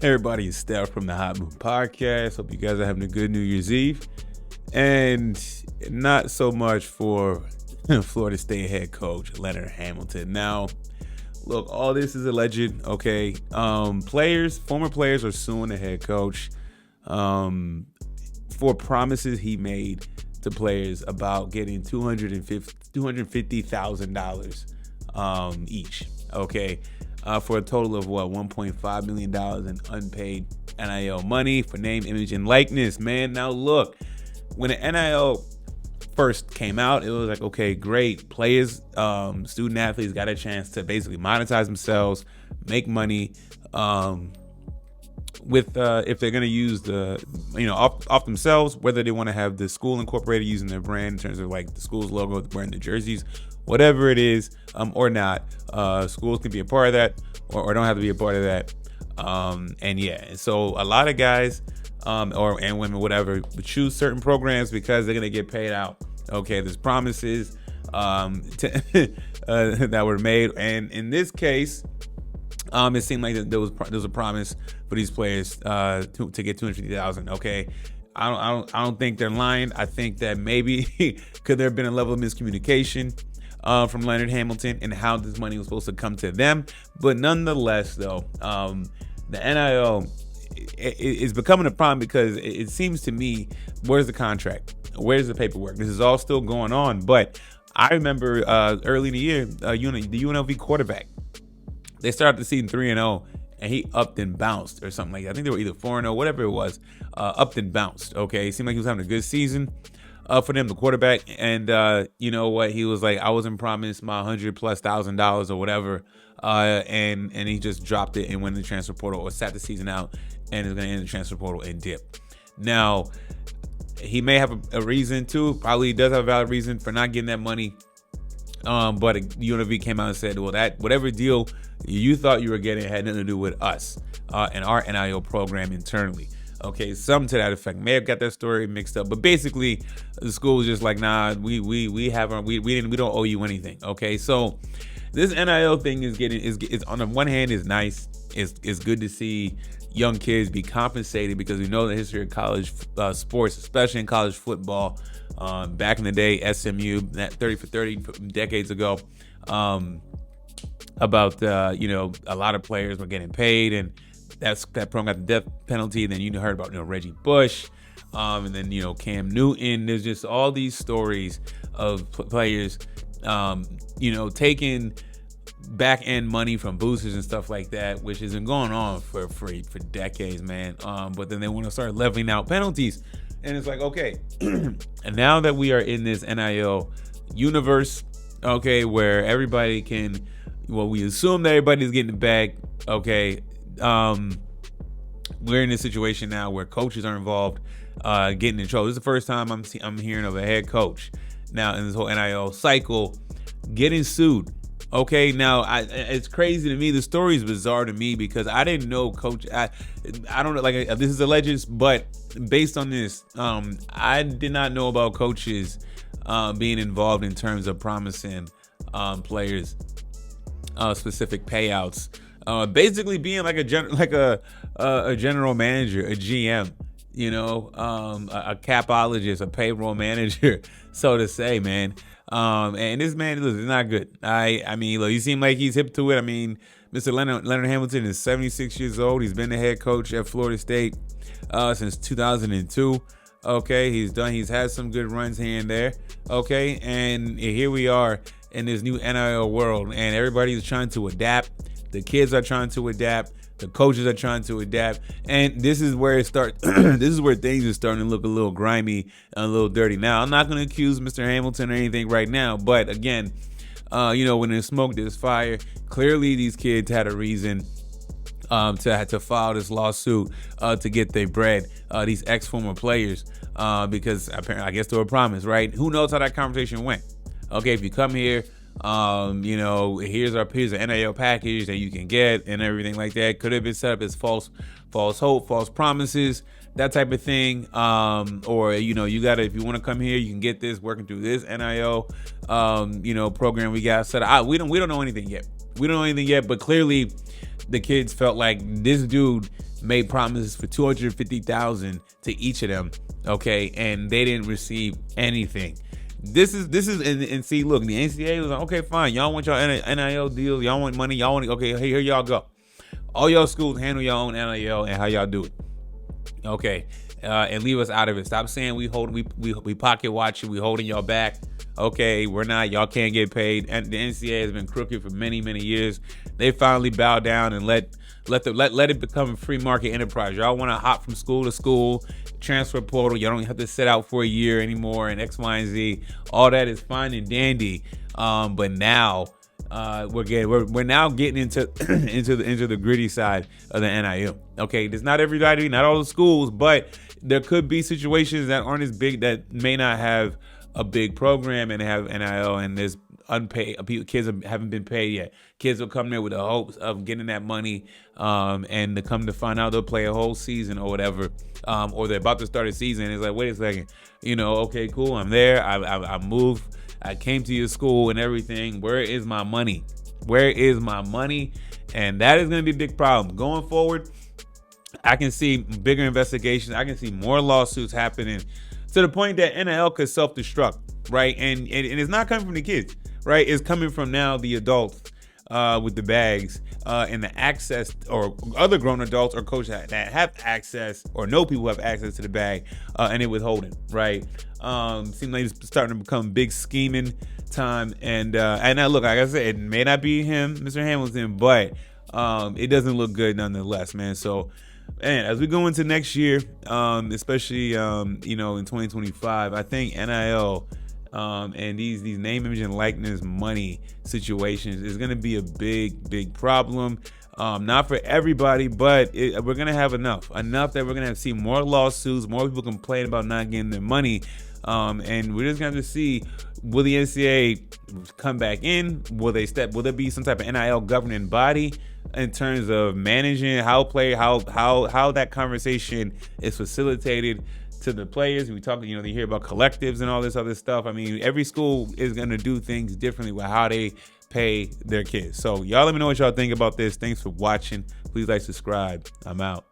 Everybody is Steph from the Hot Moon Podcast. Hope you guys are having a good New Year's Eve. And not so much for Florida State head coach Leonard Hamilton. Now, look, all this is alleged, okay? Former players are suing the head coach for promises he made to players about getting $250,000 each, okay? For a total of $1.5 million in unpaid NIL money for name, image, and likeness, man. Now, look, when the NIL first came out, it was like, okay, great. Players, student athletes got a chance to basically monetize themselves, make money with if they're going to use the, off themselves, whether they want to have the school incorporated using their brand in terms of like the school's logo, wearing the jerseys, whatever it is, or not. Schools can be a part of that or don't have to be a part of that. And so a lot of guys and women, whatever, would choose certain programs because they're going to get paid out. Okay, there's promises that were made. And in this case, it seemed like there was a promise for these players to get $250,000. Okay, I don't think they're lying. I think that maybe could there have been a level of miscommunication from Leonard Hamilton and how this money was supposed to come to them. But nonetheless, though, the NIL is becoming a problem because it seems to me, where's the contract? Where's the paperwork? This is all still going on. But I remember early in the year, the UNLV quarterback, they started the season 3-0, and he upped and bounced or something like that. I think they were either 4-0, whatever it was, upped and bounced. Okay, it seemed like he was having a good season for them, the quarterback. And you know what? He was like, I wasn't promised my $100,000+ or whatever. And he just dropped it and went in the transfer portal or sat the season out and is going to end the transfer portal and dip. Now, he may have a reason to, probably does have a valid reason for not getting that money. But UNLV came out and said, well, that whatever deal you thought you were getting had nothing to do with us and our NIL program internally. Okay, something to that effect. May have got that story mixed up, but basically, the school was just like, nah, we don't owe you anything. Okay, so this NIL thing is on the one hand is nice. It's good to see young kids be compensated because we know the history of college sports, especially in college football. Back in the day, SMU, that 30 for 30 decades ago, about a lot of players were getting paid, and that program got the death penalty. And then you heard about Reggie Bush, and then Cam Newton. There's just all these stories of players, taking back end money from boosters and stuff like that, which has been going on for decades, man. But then they want to start leveling out penalties. And it's like, okay, and now that we are in this NIL universe, okay, where everybody can, we assume that everybody's getting the bag, okay, we're in a situation now where coaches are involved, getting in trouble. This is the first time I'm hearing of a head coach now in this whole NIL cycle getting sued. Okay, now it's crazy to me. The story is bizarre to me because I didn't know coach. I don't know. Like, this is alleged, but based on this, I did not know about coaches being involved in terms of promising players specific payouts. Basically, being like a general manager, a GM, a capologist, a payroll manager, so to say, man. And this man is not good. I mean, look, he seemed like he's hip to it. I mean, Mr. Leonard Hamilton is 76 years old. He's been the head coach at Florida State since 2002. Okay, he's had some good runs here and there. Okay, and here we are in this new NIL world, and everybody's trying to adapt. The kids are trying to adapt. The coaches are trying to adapt, and this is where it starts. This is where things are starting to look a little grimy and a little dirty. Now, I'm not going to accuse Mr. Hamilton or anything right now, but again, when there's smoke, there's fire. Clearly, these kids had a reason to file this lawsuit to get their bread. These ex-former players, because apparently, I guess they were promised, right? Who knows how that conversation went? Okay, if you come here. Here's an NIL package that you can get and everything like that. Could have been set up as false hope, false promises, that type of thing. Or you gotta, if you want to come here, you can get this working through this NIL program we got set up. We don't know anything yet. But clearly the kids felt like this dude made promises for $250,000 to each of them, okay, and they didn't receive anything. This is and see, look, the NCAA was like, okay, fine, y'all want y'all NIL deals, y'all want money, y'all want, okay, here y'all go. All y'all schools handle your own NIL and how y'all do it, okay, and leave us out of it. Stop saying we pocket watch you, we holding y'all back. Okay, we're not. Y'all can't get paid. And the NCAA has been crooked for many years. They finally bow down and let it become a free market enterprise. Y'all want to hop from school to school, transfer portal. Y'all don't have to sit out for a year anymore, and X, Y, and Z. All that is fine and dandy. But now we're now getting into into the gritty side of the NIL. Okay, there's not everybody, not all the schools, but there could be situations that aren't as big, that may not have a big program and have NIL, and there's unpaid kids haven't been paid yet. Kids will come there with the hopes of getting that money, and to come to find out they'll play a whole season or whatever, or they're about to start a season. It's like, wait a second, okay, cool, I'm there. I moved. I came to your school and everything. Where is my money? Where is my money? And that is going to be a big problem going forward. I can see bigger investigations. I can see more lawsuits happening, to the point that NIL could self-destruct, right? And it's not coming from the kids, right? It's coming from now the adults with the bags and the access, or other grown adults or coaches that have access, or know people who have access to the bag, and it withholding, right? Seems like it's starting to become big scheming time. And now, look, like I said, it may not be him, Mr. Hamilton, but it doesn't look good nonetheless, man. So, and as we go into next year, especially in 2025, I think NIL and these name, image, and likeness money situations is going to be a big problem. Not for everybody, but we're going to have enough that we're going to see more lawsuits, more people complain about not getting their money, and we're just going to have to see, will the NCAA come back in? Will there be some type of NIL governing body in terms of managing how that conversation is facilitated to the players? We talk, you hear about collectives and all this other stuff. I mean, every school is going to do things differently with how they pay their kids. So y'all let me know what y'all think about this. Thanks for watching. Please like, subscribe. I'm out.